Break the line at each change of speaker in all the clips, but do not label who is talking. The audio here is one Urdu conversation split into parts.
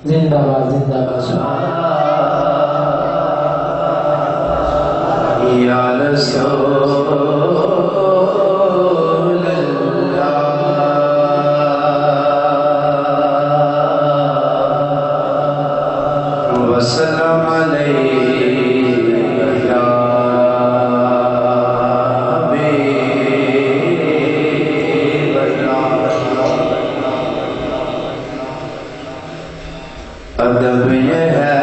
زندہ باد زندہ باد
یا رسول وسلم علیہ یا حبیب اللہ۔ ادب یہ ہے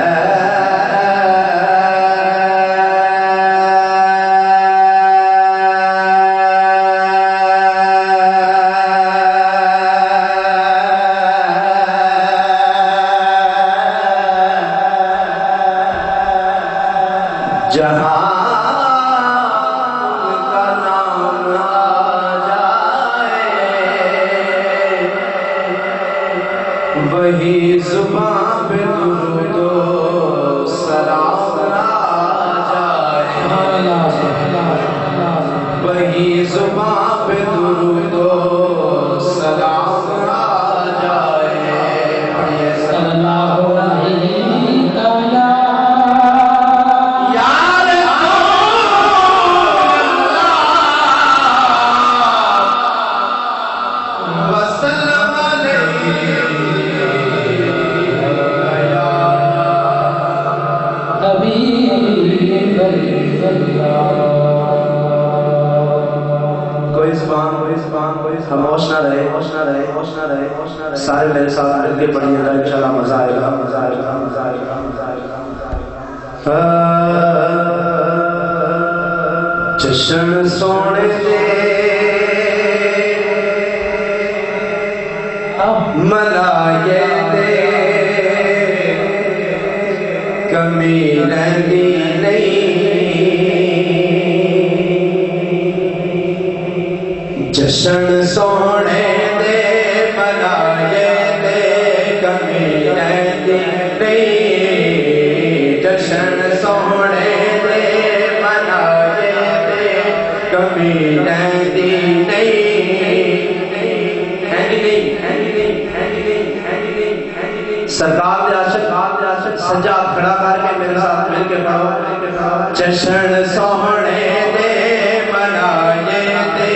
جہاں کا نام آ جائے وہی زبان پہ درود و سلام آ جائے، وہی زبان پہ درود و سلام آ جائے۔ صلی اللہ علیہ خاموش نہ رہے، سارے میرے ساتھ مل کے پڑھیے گا، انشاءاللہ مزہ آئے گا، مزہ آئے گا، مزہ آئے گا، مزہ آئے گا۔ جشن سونے دے منائے دے، کمی رہنی نہیں، جشن سونے دے منائے دے، کمی رہنی نہیں، جشن سونے دے منائے دے، کمی رہنی نہیں، سرکار دے عاشق سجاد کھڑا کر کے میرے ساتھ مل کے پڑھو، جشن سونے دے منائے دے،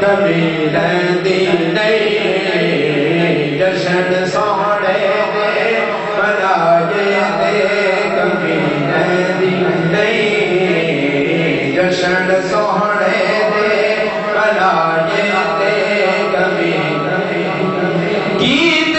کمی رہندی نہیں، جشن سونے دے منائے دے، کمی رہندی نہیں، جشن سونے دے منائے دے، کمی گیت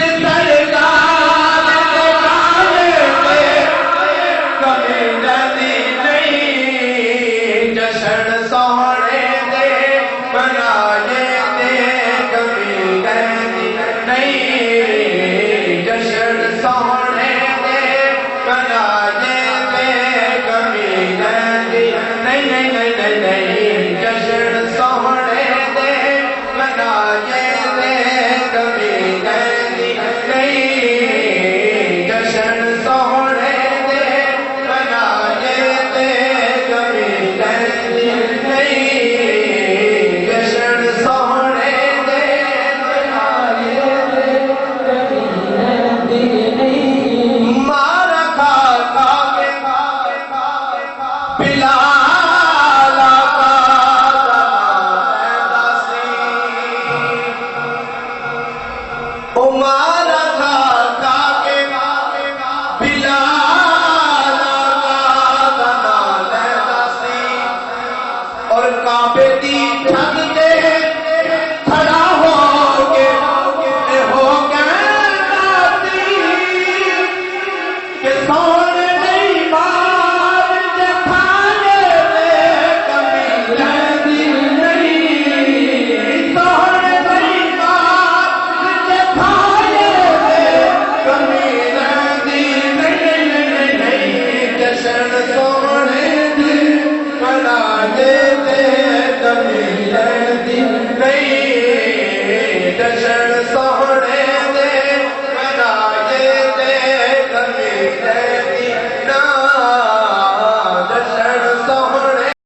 Amen.